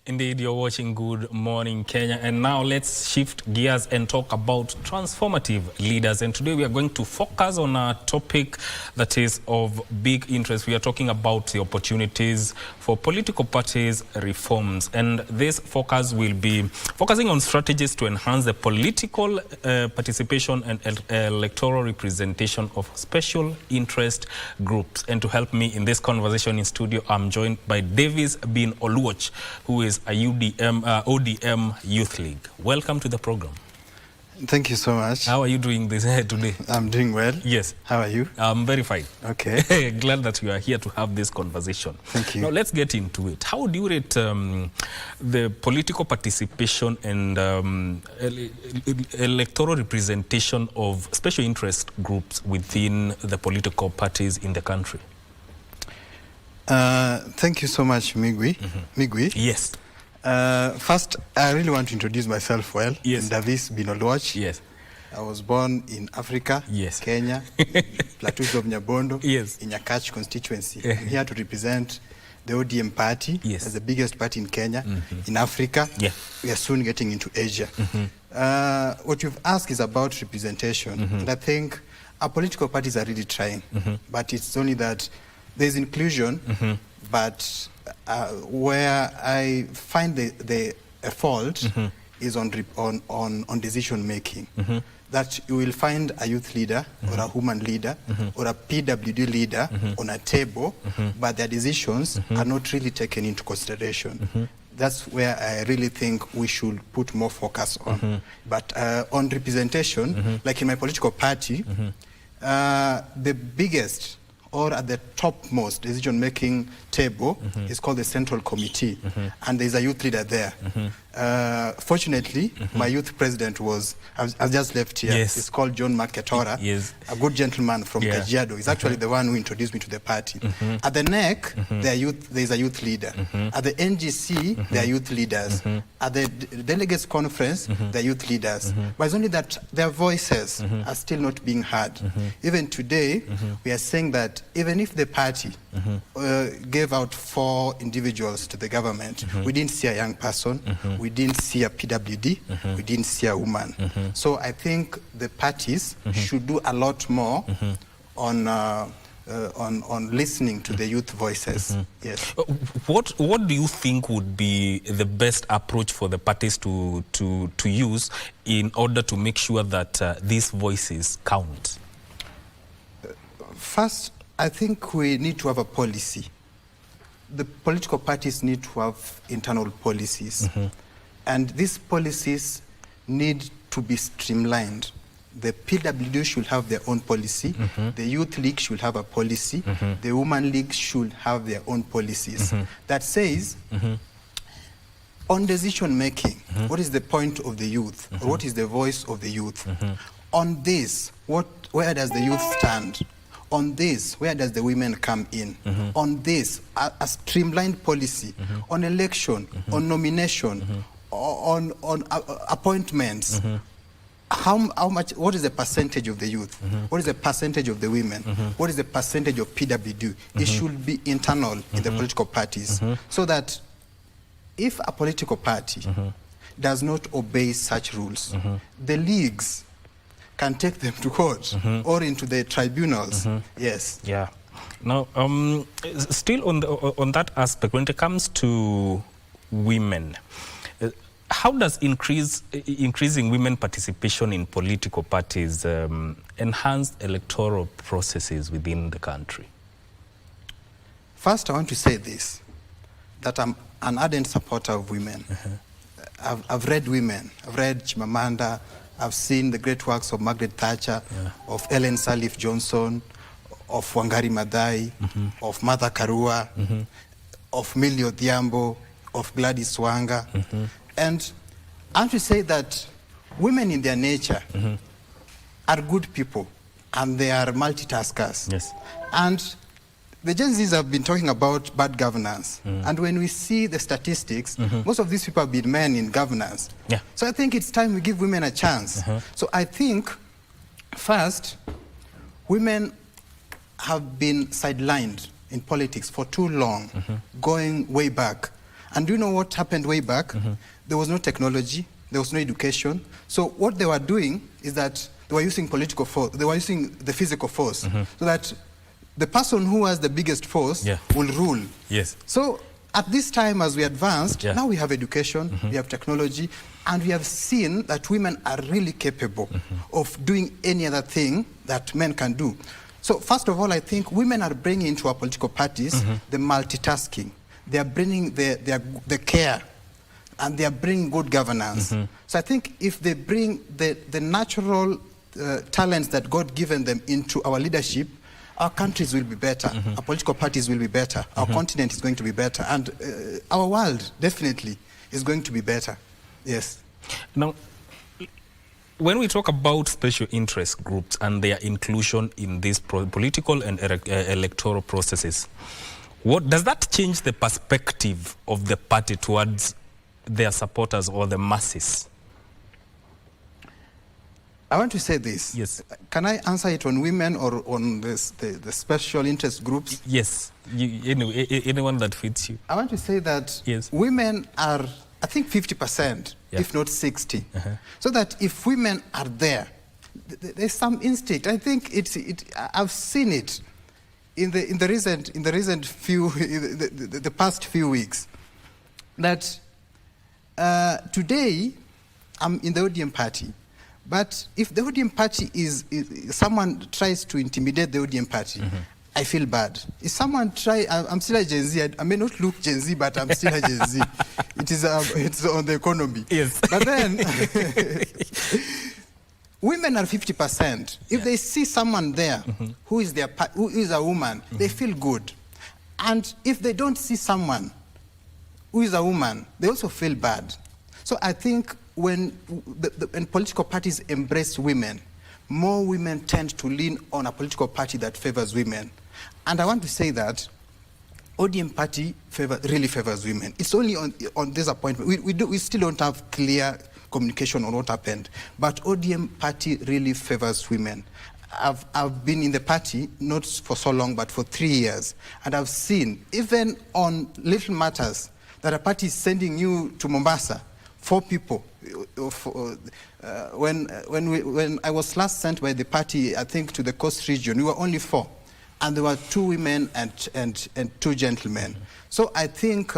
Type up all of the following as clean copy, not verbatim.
Indeed, you're watching Good Morning Kenya, and now let's shift gears and talk about transformative leaders. And today we are going to focus on a topic that is of big interest. We are talking about the opportunities for political parties reforms, and this focus will be focusing on strategies to enhance the political participation and electoral representation of special interest groups. And to help me in this conversation in studio, I'm joined by Davis Bin Oluoch, who is a ODM Youth League. Welcome to the program. Thank you so much. How are you doing today? I'm doing well. Yes. How are you? I'm very fine. Okay. Glad that you are here to have this conversation. Thank you. Now let's get into it. How do you rate the political participation and electoral representation of special interest groups within the political parties in the country? Thank you so much, Migwi. Migwi. Yes. First, I really want to introduce myself well. Yes. I'm Davis Bin Oluoch. Yes. I was born in Africa, yes, Kenya, Plateau of Nyabondo, yes, in Nyakach constituency. I'm here to represent the ODM party, yes, as the biggest party in Kenya, in Africa. Yeah. We are soon getting into Asia. What you've asked is about representation. And I think our political parties are really trying, but it's only that there's inclusion, but where I find the fault is on decision making. That you will find a youth leader or a woman leader or a PWD leader on a table, but their decisions are not really taken into consideration. That's where I really think we should put more focus on. But on representation, like in my political party, the biggest or at the topmost decision-making table is called the Central Committee, and there's a youth leader there. Fortunately, my youth president I've just left here. Yes. It's called John Maketora, yes, a good gentleman from Kajiado. He's actually the one who introduced me to the party. At the NEC, there's a youth leader. At the NGC, there are youth leaders. At the Delegates Conference, there are youth leaders. But it's only that their voices are still not being heard. Even today, we are saying that even if the party gave out 4 individuals to the government, we didn't see a young person, we didn't see a PWD, we didn't see a woman. So I think the parties should do a lot more on listening to the youth voices. Yes. What do you think would be the best approach for the parties to use in order to make sure that these voices count? First, I think we need to have a policy. The political parties need to have internal policies. And these policies need to be streamlined. The PWD should have their own policy. The Youth League should have a policy. The Women League should have their own policies. That says, on decision making, what is the point of the youth? Or what is the voice of the youth? On this, where does the youth stand? On this, where does the women come in? On this, a streamlined policy, on election, on nomination, on appointments. How much? What is the percentage of the youth? What is the percentage of the women? What is the percentage of PWD? It should be internal in the political parties, so that if a political party does not obey such rules, the leagues can take them to court or into the tribunals. Yes. Yeah. Now, still on that aspect, when it comes to women, how does increasing women participation in political parties enhance electoral processes within the country? First, I want to say this, that I'm an ardent supporter of women. I've read women. I've read Chimamanda. I've seen the great works of Margaret Thatcher, of Ellen Sirleaf Johnson, of Wangari Maathai, of Martha Karua, of Millie Odhiambo, of Gladys Wanga. And I want to say that women in their nature are good people, and they are multitaskers. Yes. And the Gen Zs have been talking about bad governance. And when we see the statistics, most of these people have been men in governance. Yeah. So I think it's time we give women a chance. So I think, first, women have been sidelined in politics for too long, going way back. And do you know what happened way back? There was no technology, there was no education. So what they were doing is that they were using political force, they were using the physical force, so that the person who has the biggest force will rule. Yes. So at this time, as we advanced, now we have education, we have technology, and we have seen that women are really capable of doing any other thing that men can do. So first of all, I think women are bringing into our political parties the multitasking. They are bringing the care, and they are bringing good governance. So I think if they bring the natural talents that God given them into our leadership, our countries will be better, our political parties will be better, our continent is going to be better, and our world definitely is going to be better. Yes. Now, when we talk about special interest groups and their inclusion in these political and electoral processes, what does that change the perspective of the party towards their supporters or the masses? I want to say this. Yes. Can I answer it on women or on the special interest groups? Yes. Anyone that fits you. I want to say that women are, I think, 50%, if not 60%. So that if women are there, there's some instinct. I think I've seen it in the recent few the past few weeks, that today I'm in the ODM party. But if the ODM party is someone tries to intimidate the ODM party, I feel bad. If someone I'm still a Gen Z. I may not look Gen Z, but I'm still a Gen Z. It's on the economy. Yes. But then women are 50%. If they see someone there who is a woman, they feel good. And if they don't see someone who is a woman, they also feel bad. So I think when political parties embrace women, more women tend to lean on a political party that favors women. And I want to say that ODM party really favors women. It's only on this appointment. We still don't have clear communication on what happened. But ODM party really favors women. I've been in the party, not for so long, but for 3 years. And I've seen, even on little matters, that a party is sending you to Mombasa, 4 people. When I was last sent by the party, I think, to the coast region, we were only 4. And there were 2 women and 2 gentlemen. So I think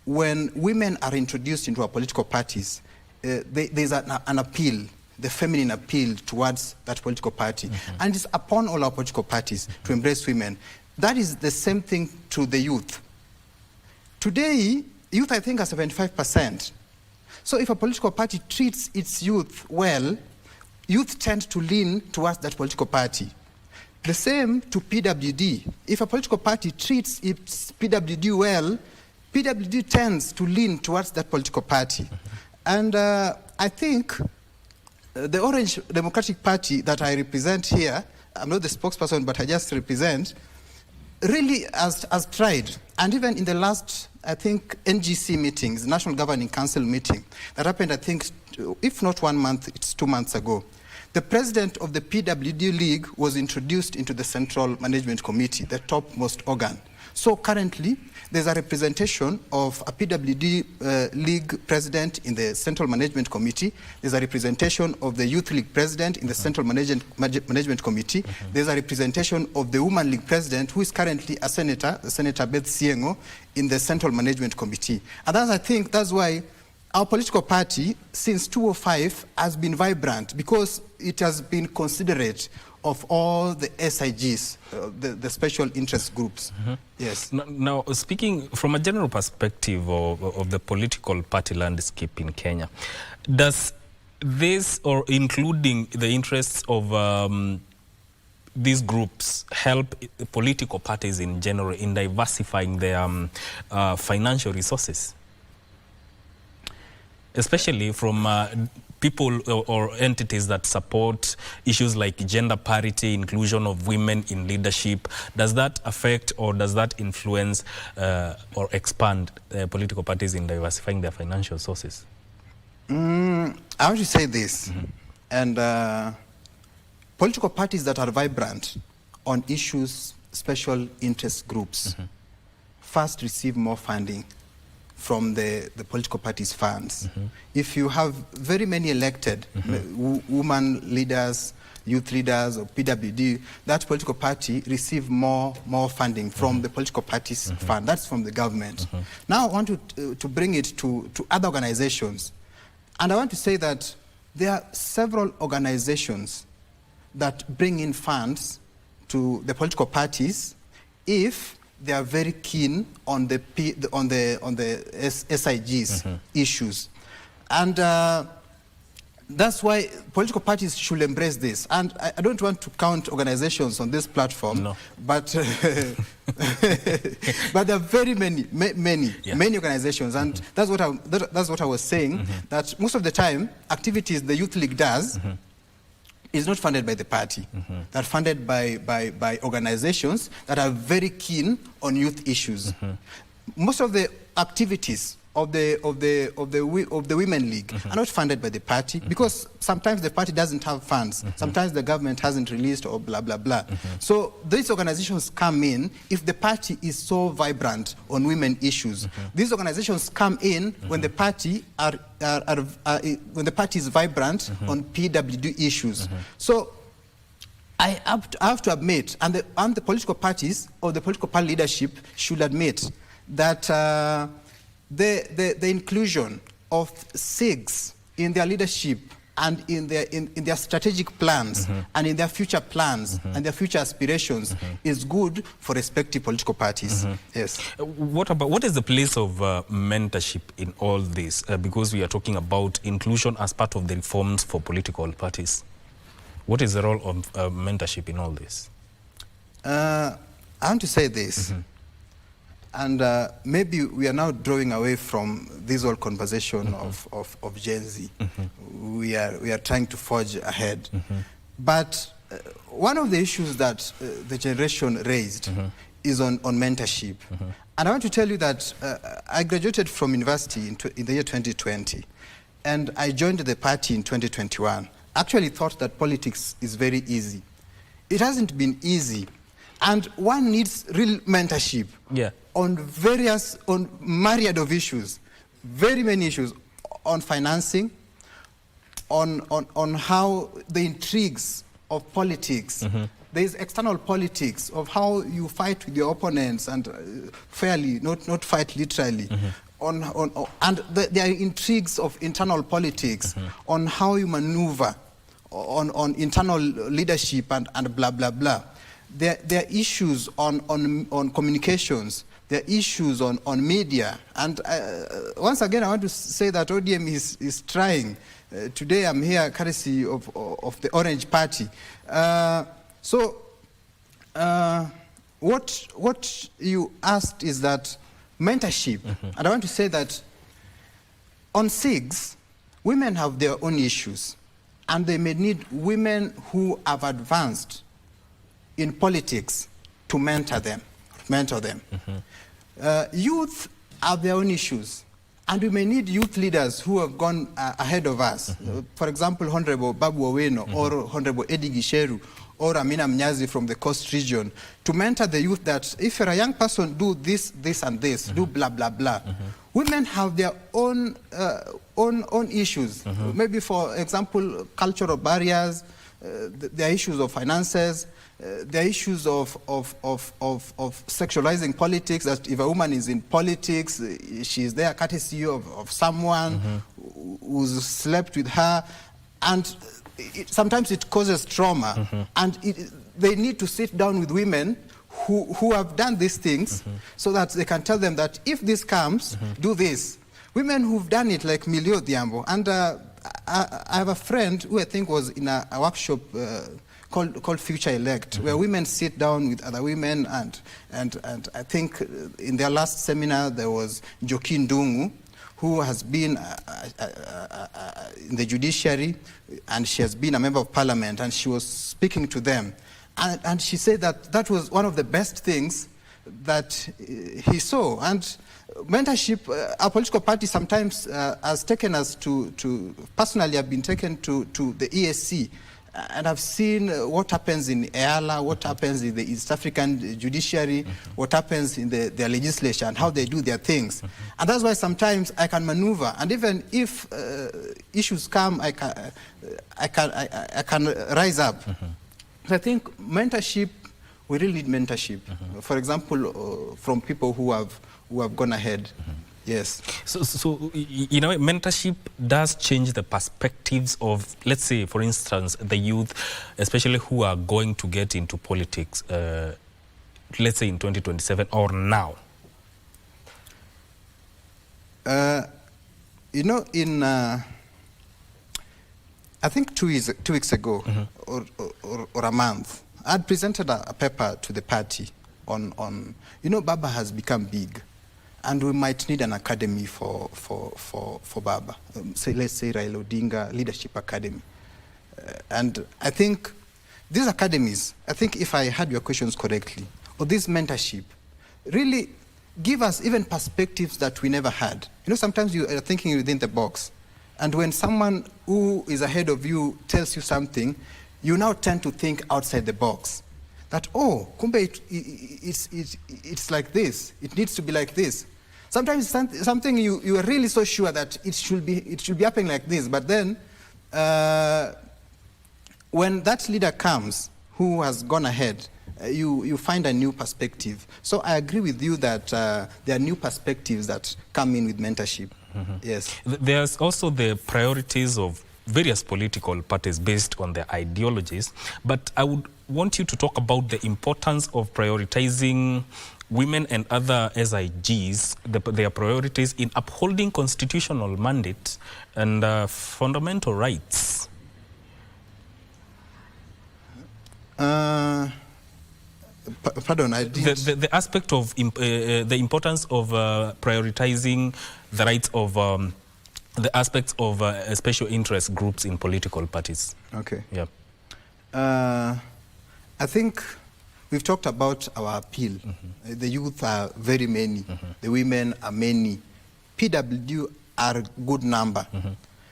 when women are introduced into our political parties, there's an appeal, the feminine appeal towards that political party. And it's upon all our political parties to embrace women. That is the same thing to the youth. Today, youth, I think, are 75%. So if a political party treats its youth well, youth tend to lean towards that political party. The same to PWD. If a political party treats its PWD well, PWD tends to lean towards that political party. And I think the Orange Democratic Party that I represent here, I'm not the spokesperson, but I just represent, really has tried. And even in the last, I think, NGC meetings, National Governing Council meeting, that happened, I think, if not 1 month, it's 2 months ago. The president of the PWD League was introduced into the Central Management Committee, the topmost organ. So currently, there's a representation of a PWD League president in the Central Management Committee. There's a representation of the Youth League president in the Central Management Committee. There's a representation of the Women League president, who is currently a senator, Senator Beth Siengo, in the Central Management Committee. And I think that's why our political party, since 2005, has been vibrant, because it has been considerate of all the SIGs, the special interest groups. Yes. Now, speaking from a general perspective of the political party landscape in Kenya, does this, or including the interests of these groups, help political parties in general in diversifying their financial resources? Especially from people or entities that support issues like gender parity, inclusion of women in leadership. Does that affect or does that influence or expand political parties in diversifying their financial sources? I want to say this, and political parties that are vibrant on issues, special interest groups, first receive more funding from the political parties' funds. If you have very many elected women leaders, youth leaders, or PWD, that political party receive more funding from the political party's fund. That's from the government. Now I want to bring it to other organizations. And I want to say that there are several organizations that bring in funds to the political parties if they are very keen on the SIGs issues. And that's why political parties should embrace this. And I don't want to count organizations on this platform, but but there are very many organizations, and that's what I was saying. That most of the time, activities the Youth League does is not funded by the party. They're funded by organizations that are very keen on youth issues. Most of the activities of the Women League are not funded by the party because sometimes the party doesn't have funds. Sometimes the government hasn't released or blah, blah, blah. So these organizations come in if the party is so vibrant on women issues. These organizations come in when the party when the party is vibrant on PWD issues. So I have to admit, and the political parties or the political party leadership should admit that the inclusion of SIGs in their leadership and in their strategic plans and in their future plans and their future aspirations is good for respective political parties. Yes. What is the place of mentorship in all this? Because we are talking about inclusion as part of the reforms for political parties. What is the role of mentorship in all this? I want to say this. And maybe we are now drawing away from this whole conversation of Gen Z. We are trying to forge ahead. But one of the issues that the generation raised is on mentorship. And I want to tell you that I graduated from university in the year 2020. And I joined the party in 2021. Actually thought that politics is very easy. It hasn't been easy. And one needs real mentorship. On myriad of issues, very many issues, on financing, on how the intrigues of politics, there's external politics of how you fight with your opponents and fairly, not fight literally, and there are intrigues of internal politics, on how you maneuver, on internal leadership and blah, blah, blah. There are issues on communications. There are issues on media. And once again, I want to say that ODM is trying. Today I'm here courtesy of the Orange Party. What you asked is that mentorship. And I want to say that on SIGs, women have their own issues. And they may need women who have advanced in politics to mentor them. Youth have their own issues, and we may need youth leaders who have gone ahead of us. For example, Honorable Babu Oweno or Honorable Eddie Gisheru or Amina Mnyazi from the Coast region to mentor the youth that if you're a young person, do this, this, and this, do blah, blah, blah. Women have their own issues. Maybe, for example, cultural barriers, there are issues of finances, there are issues of sexualizing politics, that if a woman is in politics, she's there courtesy of someone who's slept with her, and sometimes it causes trauma. And they need to sit down with women who have done these things so that they can tell them that if this comes, do this. Women who've done it, like Milio Diambo. And I have a friend who I think was in a workshop called Future Elect, where women sit down with other women, and I think in their last seminar there was Joaquin Dungu, who has been in the judiciary, and she has been a member of parliament, and she was speaking to them. And she said that was one of the best things that he saw. And mentorship, our political party sometimes has taken us to personally, I've been taken to the ESC, and I've seen what happens in EALA, what happens in the East African judiciary, what happens in their legislature, and how they do their things. And that's why sometimes I can maneuver, and even if issues come, I can rise up. So I think mentorship, we really need mentorship. For example, from people who have gone ahead. Yes. So you know, mentorship does change the perspectives of, let's say, for instance, the youth, especially who are going to get into politics, let's say in 2027 or now. You know, in I think 2 weeks ago, or a month, I had presented a paper to the party on you know, Baba has become big. And we might need an academy for Baba. Let's say Raila Odinga Leadership Academy. And I think these academies, I think if I had your questions correctly, or this mentorship, really give us even perspectives that we never had. You know, sometimes you are thinking within the box. And when someone who is ahead of you tells you something, you now tend to think outside the box. That, oh, kumbe it's like this. It needs to be like this. Sometimes something you are really so sure that it should be happening like this, but then when that leader comes who has gone ahead, you find a new perspective. So I agree with you that there are new perspectives that come in with mentorship. Yes. There's also the priorities of various political parties based on their ideologies, but I would want you to talk about the importance of prioritizing women and other SIGs, their priorities in upholding constitutional mandate and fundamental rights. Pardon, I didn't... The aspect of the importance of prioritizing the rights of the aspects of special interest groups in political parties. Okay. Yeah. I think we've talked about our appeal. The youth are very many. The women are many. PW are a good number.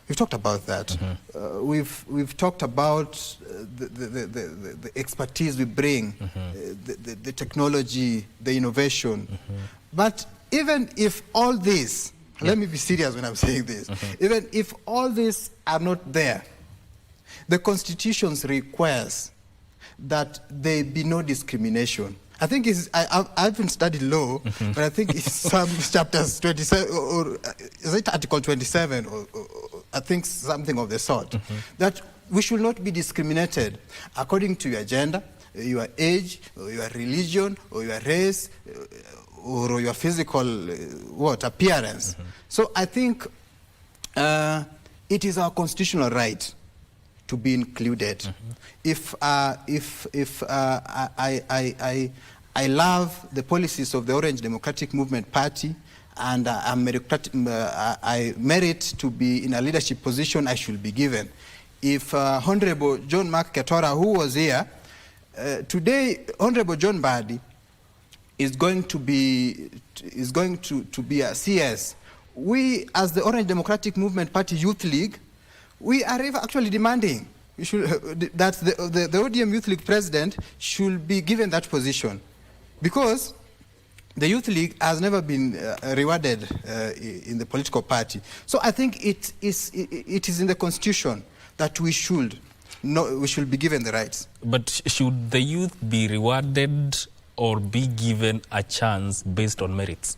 We've talked about that. We've talked about the expertise we bring, the technology, the innovation. But even if all this, let me be serious when I'm saying this, even if all these are not there, the Constitution requires that there be no discrimination. I think I haven't studied law, but I think it's some chapters 27, or is it Article 27, or I think something of the sort, that we should not be discriminated according to your gender, your age, or your religion, or your race, or your physical appearance. So I think it is our constitutional right to be included. If I love the policies of the Orange Democratic Movement Party, and I merit to be in a leadership position, I should be given. If Honorable John Mark Ketora, who was here, today Honorable John Badi is going to be a CS. We, as the Orange Democratic Movement Party Youth League, we are actually demanding that the ODM Youth League president should be given that position, because the Youth League has never been rewarded in the political party. So I think it is in the Constitution that we should be given the rights. But should the youth be rewarded or be given a chance based on merits?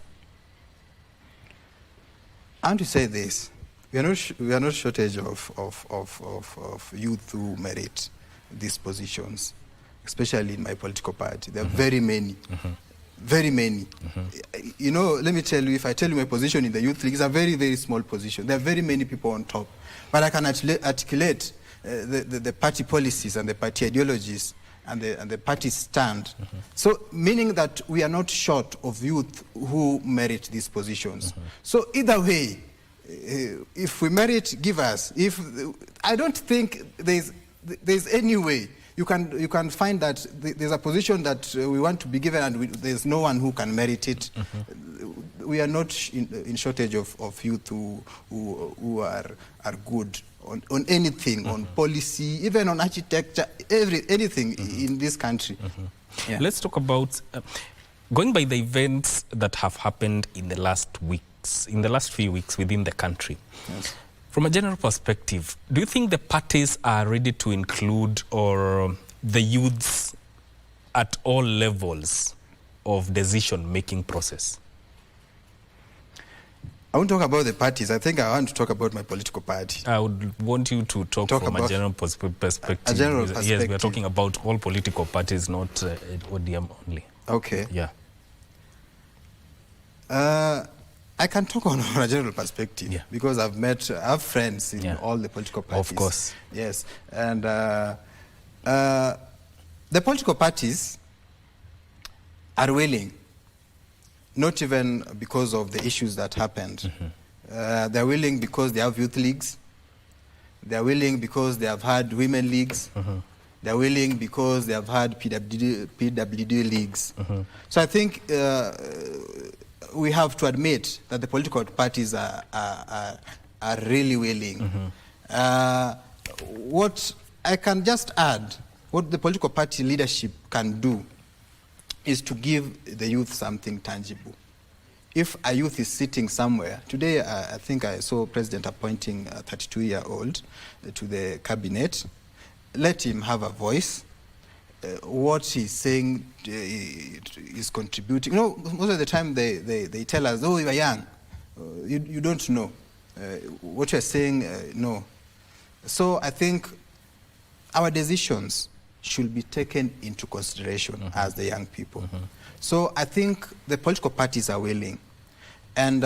I want to say this. We are not shortage of youth who merit these positions, especially in my political party. There are very many. Very many. You know, let me tell you, if I tell you my position in the Youth League, it's a very, very small position. There are very many people on top. But I can articulate the party policies and the party ideologies and the party stand. So, meaning that we are not short of youth who merit these positions. So, either way, if we merit, give us. I don't think there's any way you can find that there's a position that we want to be given and there's no one who can merit it. We are not in shortage of youth who are good on anything, on policy, even on architecture, anything in this country. Yeah. Let's talk about, going by the events that have happened in the last few weeks within the country. Yes. From a general perspective, do you think the parties are ready to include the youths at all levels of decision-making process? I won't talk about the parties. I think I want to talk about my political party. I would want you to talk from a general perspective. A general perspective. Yes, we are talking about all political parties, not ODM only. Okay. Yeah. I can talk on a general perspective because I have friends in all the political parties. Of course. Yes. And the political parties are willing, not even because of the issues that happened. They're willing because they have youth leagues. They're willing because they have had women leagues. They're willing because they have had PWD leagues. So I think we have to admit that the political parties are really willing. What I can just add, what the political party leadership can do is to give the youth something tangible. If a youth is sitting somewhere, today I think I saw President appointing a 32-year-old to the cabinet, let him have a voice. What he's saying is contributing. You know, most of the time they tell us, oh, you are young, you don't know. What you're saying, no. So I think our decisions should be taken into consideration as the young people. So I think the political parties are willing. And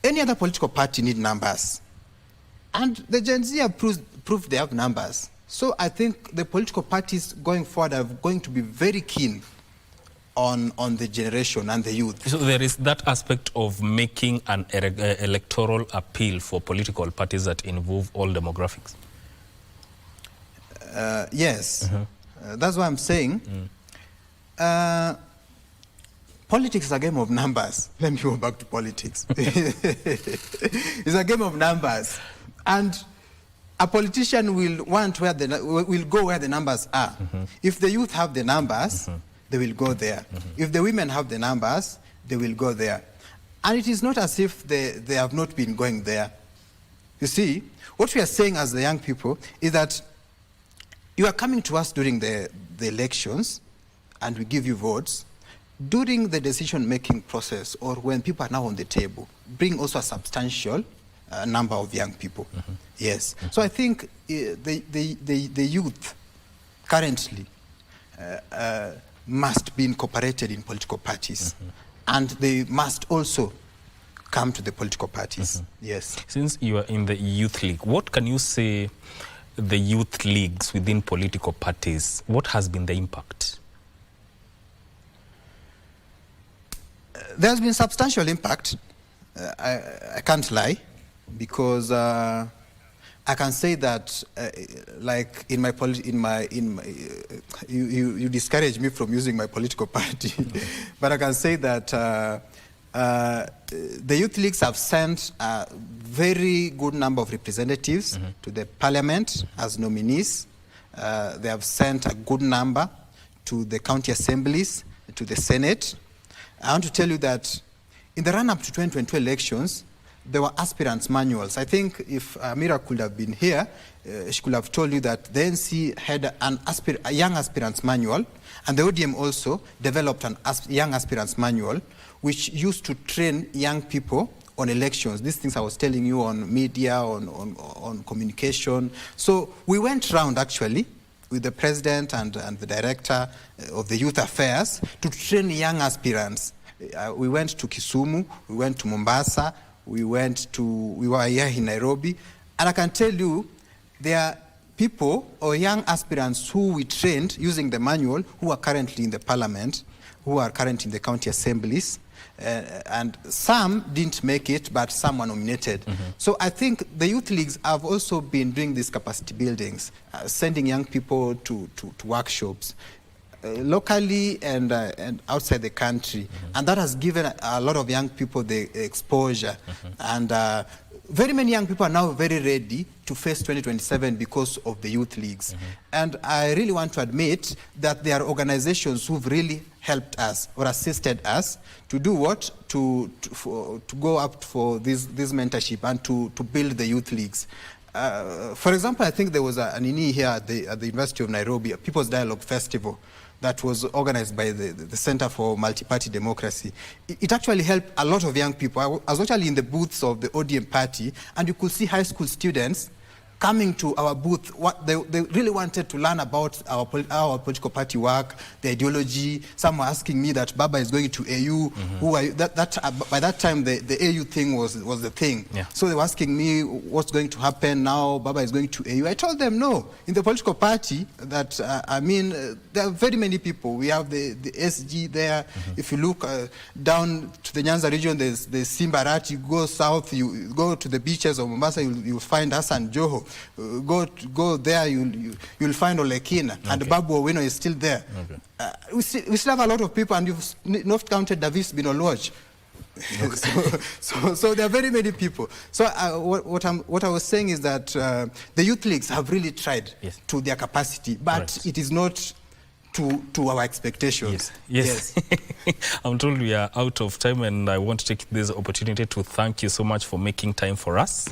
any other political party need numbers. And the Gen Z have proved they have numbers. So I think the political parties going forward are going to be very keen on the generation and the youth. So there is that aspect of making an electoral appeal for political parties that involve all demographics. Yes, that's what I'm saying. Politics is a game of numbers. Let me go back to politics. It's a game of numbers. And a politician will go where the numbers are. If the youth have the numbers, they will go there. If the women have the numbers, they will go there. And it is not as if they have not been going there. You see, what we are saying as the young people is that you are coming to us during the elections, and we give you votes. During the decision-making process, or when people are now on the table, bring also a substantial number of young people. Yes. So I think the youth currently must be incorporated in political parties, and they must also come to the political parties. Yes. Since you are in the youth league, what can you say the youth leagues within political parties, what has been the impact? There's been substantial impact. I can't lie, because I can say that, like in my you discourage me from using my political party, but I can say that the youth leagues have sent a very good number of representatives to the parliament as nominees. They have sent a good number to the county assemblies, to the Senate. I want to tell you that in the run-up to 2022 elections, there were aspirants' manuals. I think if Amira could have been here, she could have told you that the NC had a young aspirants' manual, and the ODM also developed a young aspirants' manual, which used to train young people on elections. These things I was telling you on media, on communication. So we went round, actually, with the president and the director of the youth affairs to train young aspirants. We went to Kisumu, we went to Mombasa, we were here in Nairobi, and I can tell you there are people or young aspirants who we trained using the manual who are currently in the parliament, who are currently in the county assemblies, and some didn't make it, but some were nominated. So I think the youth leagues have also been doing these capacity buildings, sending young people to workshops, locally and outside the country. And that has given a lot of young people the exposure. And very many young people are now very ready to face 2027 because of the youth leagues. And I really want to admit that there are organizations who've really helped us or assisted us to do what? To go up for this mentorship and to build the youth leagues. For example, I think there was an INI here at the University of Nairobi, a People's Dialogue Festival, that was organized by the Center for Multi-Party Democracy. It actually helped a lot of young people. I was actually in the booths of the ODM party, and you could see high school students coming to our booth. What they really wanted to learn about our political party work, the ideology. Some were asking me that Baba is going to AU. Who are you? By that time, the AU thing was the thing. Yeah. So they were asking me what's going to happen now. Baba is going to AU. I told them no. In the political party, that there are very many people. We have the SG there. If you look down to the Nyanza region, there's Simbarat. You go south, you go to the beaches of Mombasa, you'll find Hassan Joho. Go there, you'll find Olekina, and Babu Owino is still there. We still have a lot of people, and you've not counted Davis Bin Olwaj. So there are very many people. So what I was saying is that the youth leagues have really tried to their capacity, but it is not to our expectations. Yes. I'm told we are out of time, and I want to take this opportunity to thank you so much for making time for us.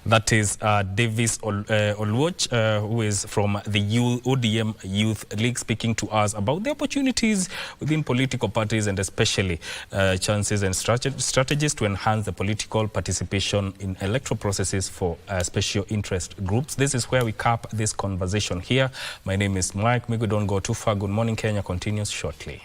That is Davis Olwach, who is from the ODM Youth League, speaking to us about the opportunities within political parties, and especially chances and strategies to enhance the political participation in electoral processes for special interest groups. This is where we cap this conversation here. My name is Mike Migo. Don't go too far. Good Morning Kenya continues shortly.